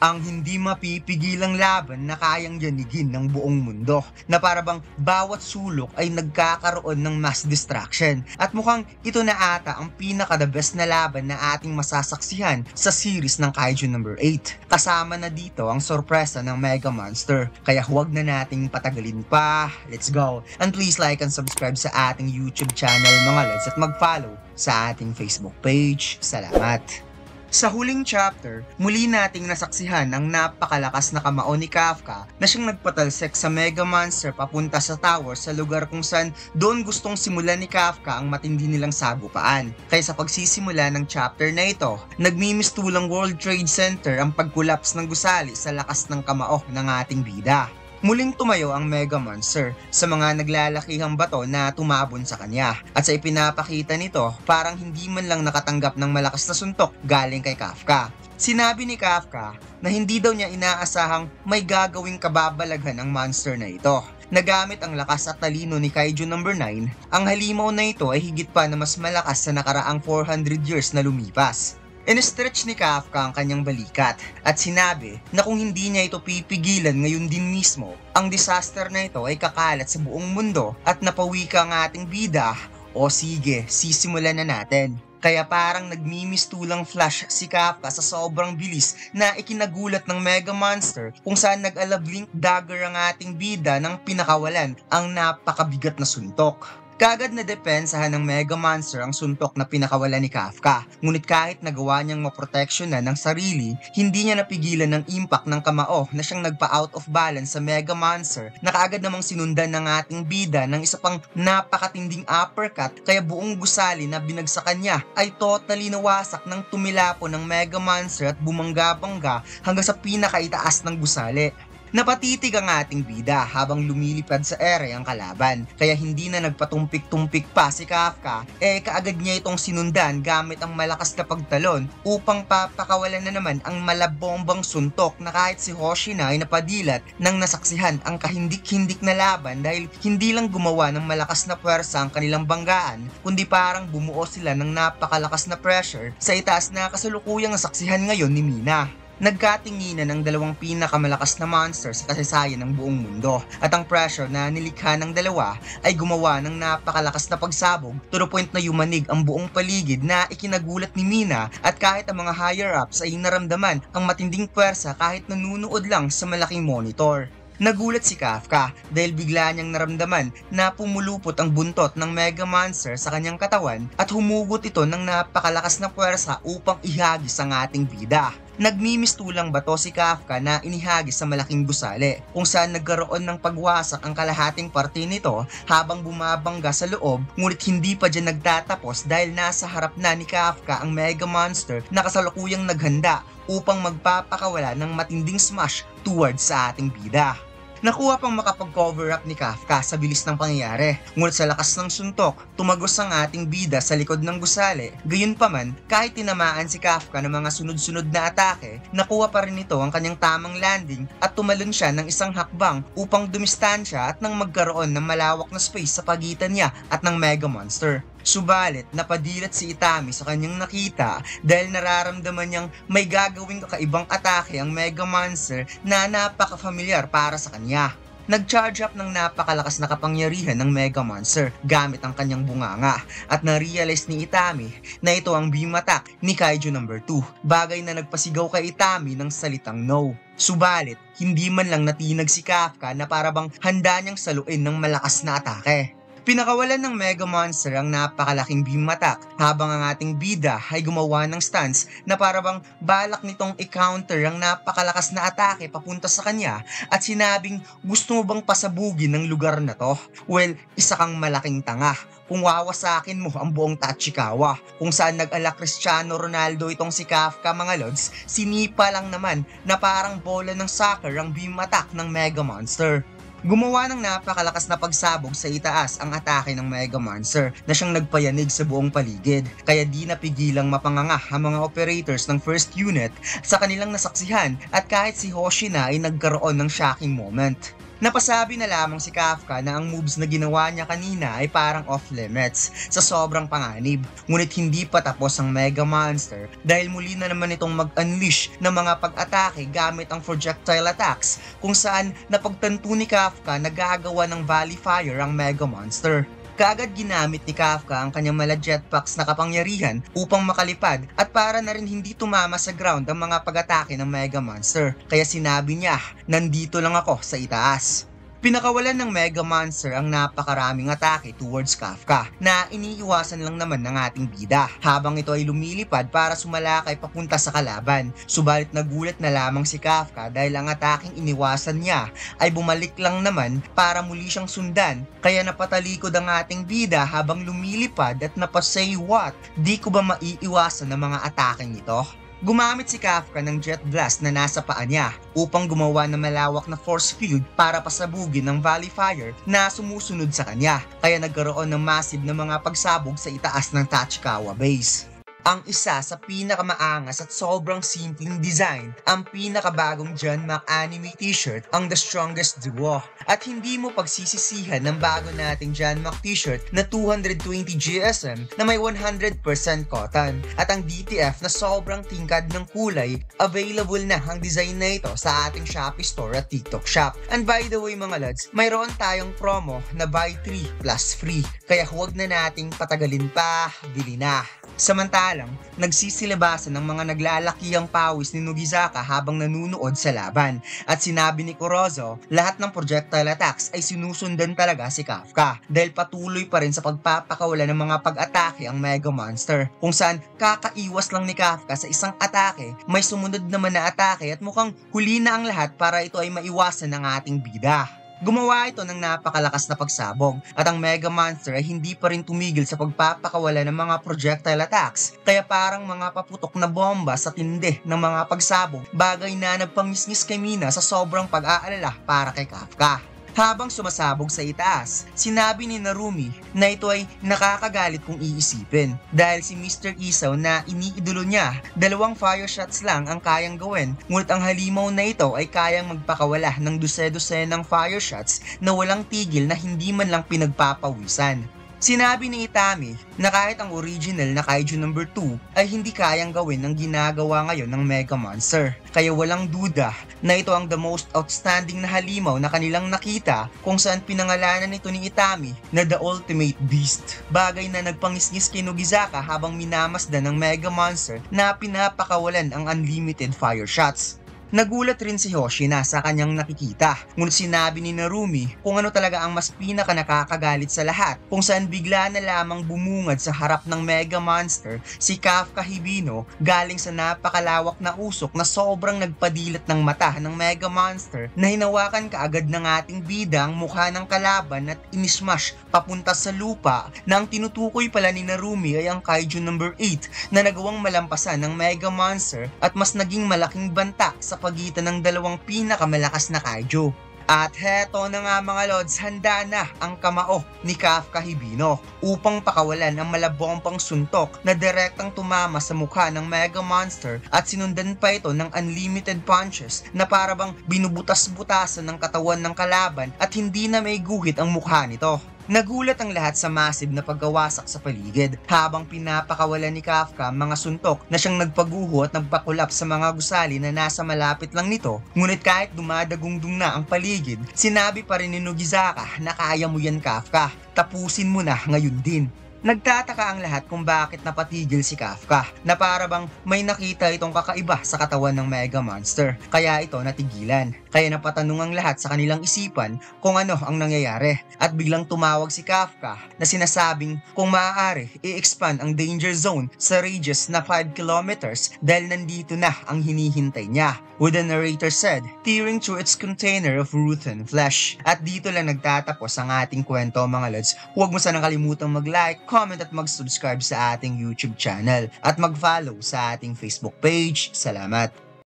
Ang hindi mapipigilang laban na kayang yanigin ng buong mundo, na parabang bawat sulok ay nagkakaroon ng mass distraction, at mukhang ito na ata ang pinaka-the best na laban na ating masasaksihan sa series ng Kaiju number 8. Kasama na dito ang sorpresa ng Mega Monster, kaya huwag na nating patagalin pa, let's go! And please like and subscribe sa ating YouTube channel mga lods at mag-follow sa ating Facebook page. Salamat! Sa huling chapter, muli nating nasaksihan ang napakalakas na kamao ni Kafka na siyang nagpatalsik sa Mega Monster papunta sa tower sa lugar kung saan doon gustong simulan ni Kafka ang matindi nilang sagupaan. Kaya sa pagsisimula ng chapter na ito, nagmimistulang World Trade Center ang pagkulaps ng gusali sa lakas ng kamao ng ating bida. Muling tumayo ang Mega Monster sa mga naglalakihang bato na tumabon sa kanya, at sa ipinapakita nito parang hindi man lang nakatanggap ng malakas na suntok galing kay Kafka. Sinabi ni Kafka na hindi daw niya inaasahang may gagawing kababalaghan ang monster na ito. Nagamit ang lakas at talino ni Kaiju number 9, ang halimaw na ito ay higit pa na mas malakas sa nakaraang 400 years na lumipas. In-stretch ni Kafka ang kanyang balikat at sinabi na kung hindi niya ito pipigilan ngayon din mismo, ang disaster na ito ay kakalat sa buong mundo at napawika ang ating bida. O sige, sisimulan na natin. Kaya parang nagmimistulang flash si Kafka sa sobrang bilis na ikinagulat ng Mega Monster kung saan nag-alablink dagger ang ating bida nang pinakawalan ang napakabigat na suntok. Kagad na depensahan ng Mega Monster ang suntok na pinakawalan ni Kafka, ngunit kahit nagawa niyang maproteksyonan ng sarili, hindi niya napigilan ng impact ng kamao na siyang nagpa-out of balance sa Mega Monster na kaagad namang sinundan ng ating bida ng isa pang napakatinding uppercut, kaya buong gusali na binagsakan niya ay totally nawasak ng tumilapo ng Mega Monster at bumangga-bangga hanggang sa pinakaitaas ng gusali. Napatitig ang ating bida habang lumilipad sa ere ang kalaban, kaya hindi na nagpatumpik-tumpik pa si Kafka, kaagad niya itong sinundan gamit ang malakas na pagtalon upang papakawalan na naman ang malabombang suntok na kahit si Hoshina ay napadilat nang nasaksihan ang kahindik-hindik na laban dahil hindi lang gumawa ng malakas na puwersa ang kanilang banggaan, kundi parang bumuo sila ng napakalakas na pressure sa itaas na kasalukuyang nasaksihan ngayon ni Mina. Nagkatinginan ang dalawang pinakamalakas na monster sa kasaysayan ng buong mundo, at ang pressure na nilikha ng dalawa ay gumawa ng napakalakas na pagsabog to the point na yumanig ang buong paligid na ikinagulat ni Mina, at kahit ang mga higher-ups ay naramdaman ang matinding puwersa kahit nanunood lang sa malaking monitor. Nagulat si Kafka dahil bigla niyang naramdaman na pumulupot ang buntot ng Mega Monster sa kanyang katawan at humugot ito ng napakalakas na puwersa upang ihagis ang ating bida. Nagmimistulang bato si Kafka na inihagis sa malaking gusali kung saan nagkaroon ng pagwasak ang kalahating parte nito habang bumabangga sa loob, ngunit hindi pa dyan nagtatapos dahil nasa harap na ni Kafka ang Mega Monster na kasalukuyang naghanda upang magpapakawala ng matinding smash towards sa ating bida. Nakuha pang makapag-cover up ni Kafka sa bilis ng pangyayari, ngunit sa lakas ng suntok, tumagos ang ating bida sa likod ng gusali. Gayunpaman, kahit tinamaan si Kafka ng mga sunod-sunod na atake, nakuha pa rin ito ang kanyang tamang landing at tumalon siya ng isang hakbang upang dumistansya at nang magkaroon ng malawak na space sa pagitan niya at ng Mega Monster. Subalit, napadilat si Itami sa kanyang nakita dahil nararamdaman niyang may gagawing kakaibang atake ang Mega Monster na napaka-familiar para sa kanya. Nag-charge up ng napakalakas na kapangyarihan ng Mega Monster gamit ang kanyang bunganga, at na-realize ni Itami na ito ang beam attack ni Kaiju number 2, bagay na nagpasigaw kay Itami ng salitang no. Subalit, hindi man lang natinag si Kafka na parabang handa niyang saluin ng malakas na atake. Pinakawalan ng Mega Monster ang napakalaking beam attack habang ang ating bida ay gumawa ng stance na parabang balak nitong i-counter ang napakalakas na atake papunta sa kanya, at sinabing, gusto mo bang pasabugin ng lugar na to? Well, isa kang malaking tanga kung wawasakin mo ang buong Tachikawa. Kung saan nag-ala Cristiano Ronaldo itong si Kafka mga lods, sinipa lang naman na parang bola ng soccer ang beam attack ng Mega Monster. Gumawa ng napakalakas na pagsabog sa itaas ang atake ng Mega Monster na siyang nagpayanig sa buong paligid, kaya di napigilang mapanganga ang mga operators ng first unit sa kanilang nasaksihan, at kahit si Hoshina ay nagkaroon ng shocking moment. Napasabi na lamang si Kafka na ang moves na ginawa niya kanina ay parang off-limits sa sobrang panganib. Ngunit hindi pa tapos ang Mega Monster dahil muli na naman itong mag-unleash ng mga pag-atake gamit ang projectile attacks kung saan napagtanto ni Kafka na gagawa ng Valley Fire ang Mega Monster. Kaagad ginamit ni Kafka ang kanyang mala jetpacks na kapangyarihan upang makalipad at para na rin hindi tumama sa ground ang mga pag-atake ng Mega Monster. Kaya sinabi niya, nandito lang ako sa itaas. Pinakawalan ng Mega Monster ang napakaraming atake towards Kafka na iniiwasan lang naman ng ating bida habang ito ay lumilipad para sumalakay papunta sa kalaban. Subalit nagulat na lamang si Kafka dahil ang ataking iniwasan niya ay bumalik lang naman para muli siyang sundan. Kaya napatalikod ang ating bida habang lumilipad at napasay what? Di ko ba maiiwasan ng mga ataking ito? Gumamit si Kafka ng Jet Blast na nasa paa niya upang gumawa ng malawak na force field para pasabugin ng Valley Fire na sumusunod sa kanya. Kaya nagkaroon ng massive na mga pagsabog sa itaas ng Tachikawa Base. Ang isa sa pinakamaangas at sobrang simpleng design, ang pinakabagong John Mac anime t-shirt, ang The Strongest Duo. At hindi mo pagsisisihan ng bago nating John Mac t-shirt na 220 GSM na may 100% cotton. At ang DTF na sobrang tingkad ng kulay, available na ang design na ito sa ating Shopee store at TikTok shop. And by the way mga lads, mayroon tayong promo na buy 3 plus free. Kaya huwag na nating patagalin pa, bili na. Samantalang, nagsisilabasan ng mga naglalakihang pawis ni Nogizaka habang nanunood sa laban. At sinabi ni Kurozo, lahat ng projectile attacks ay sinusundan talaga si Kafka dahil patuloy pa rin sa pagpapakawala ng mga pag-atake ang Mega Monster. Kung saan kakaiwas lang ni Kafka sa isang atake, may sumunod naman na atake at mukhang huli na ang lahat para ito ay maiwasan ng ating bida. Gumawa ito ng napakalakas na pagsabog at ang Mega Monster ay hindi pa rin tumigil sa pagpapakawala ng mga projectile attacks kaya parang mga paputok na bomba sa tindi ng mga pagsabog, bagay na nagpangisngis kay Mina sa sobrang pag-aalala para kay Kafka. Habang sumasabog sa itaas, sinabi ni Narumi na ito ay nakakagalit kung iisipin dahil si Mr. Isaw na iniidolo niya, 2 fire shots lang ang kayang gawin, ngunit ang halimaw na ito ay kayang magpakawala ng dose-dosenang fire shots na walang tigil na hindi man lang pinagpapawisan. Sinabi ni Itami na kahit ang original na Kaiju No. 2 ay hindi kayang gawin ang ginagawa ngayon ng Mega Monster. Kaya walang duda na ito ang the most outstanding na halimaw na kanilang nakita kung saan pinangalanan nito ni Itami na The Ultimate Beast. Bagay na nagpangisngis kay Nogizaka habang minamasdan ng Mega Monster na pinapakawalan ang unlimited fire shots. Nagulat rin si Hoshina sa kanyang nakikita, ngunit sinabi ni Narumi kung ano talaga ang mas pinaka nakakagalit sa lahat, kung saan bigla na lamang bumungad sa harap ng Mega Monster si Kafka Hibino galing sa napakalawak na usok na sobrang nagpadilat ng mata ng Mega Monster na hinawakan kaagad ng ating bida ang mukha ng kalaban at inismash papunta sa lupa na ang tinutukoy pala ni Narumi ay ang Kaiju No. 8 na nagawang malampasan ng Mega Monster at mas naging malaking banta sa pagitan ng dalawang pinakamalakas na kaiju. At heto na nga mga lods, handa na ang kamao ni Kafka Hibino upang pakawalan ang malabompang suntok na direktang tumama sa mukha ng Mega Monster at sinundan pa ito ng unlimited punches na parabang binubutas-butasan ng katawan ng kalaban at hindi na may guhit ang mukha nito. Nagulat ang lahat sa massive na pagkawasak sa paligid habang pinapakawalan ni Kafka mga suntok na siyang nagpaguho at nagpakulap sa mga gusali na nasa malapit lang nito. Ngunit kahit dumadagungdung na ang paligid, sinabi pa rin ni Nogizaka na kaya mo yan Kafka, tapusin mo na ngayon din. Nagtataka ang lahat kung bakit napatigil si Kafka na para bang may nakita itong kakaiba sa katawan ng Mega Monster kaya ito natigilan. Kaya napatanong ang lahat sa kanilang isipan kung ano ang nangyayari at biglang tumawag si Kafka na sinasabing kung maaari i-expand ang danger zone sa radius na 5 kilometers dahil nandito na ang hinihintay niya. With the narrator said, tearing through its container of rotten flesh. At dito lang nagtatapos ang ating kwento mga lods. Huwag mo sanang kalimutang mag-like, comment at mag-subscribe sa ating YouTube channel at mag-follow sa ating Facebook page. Salamat!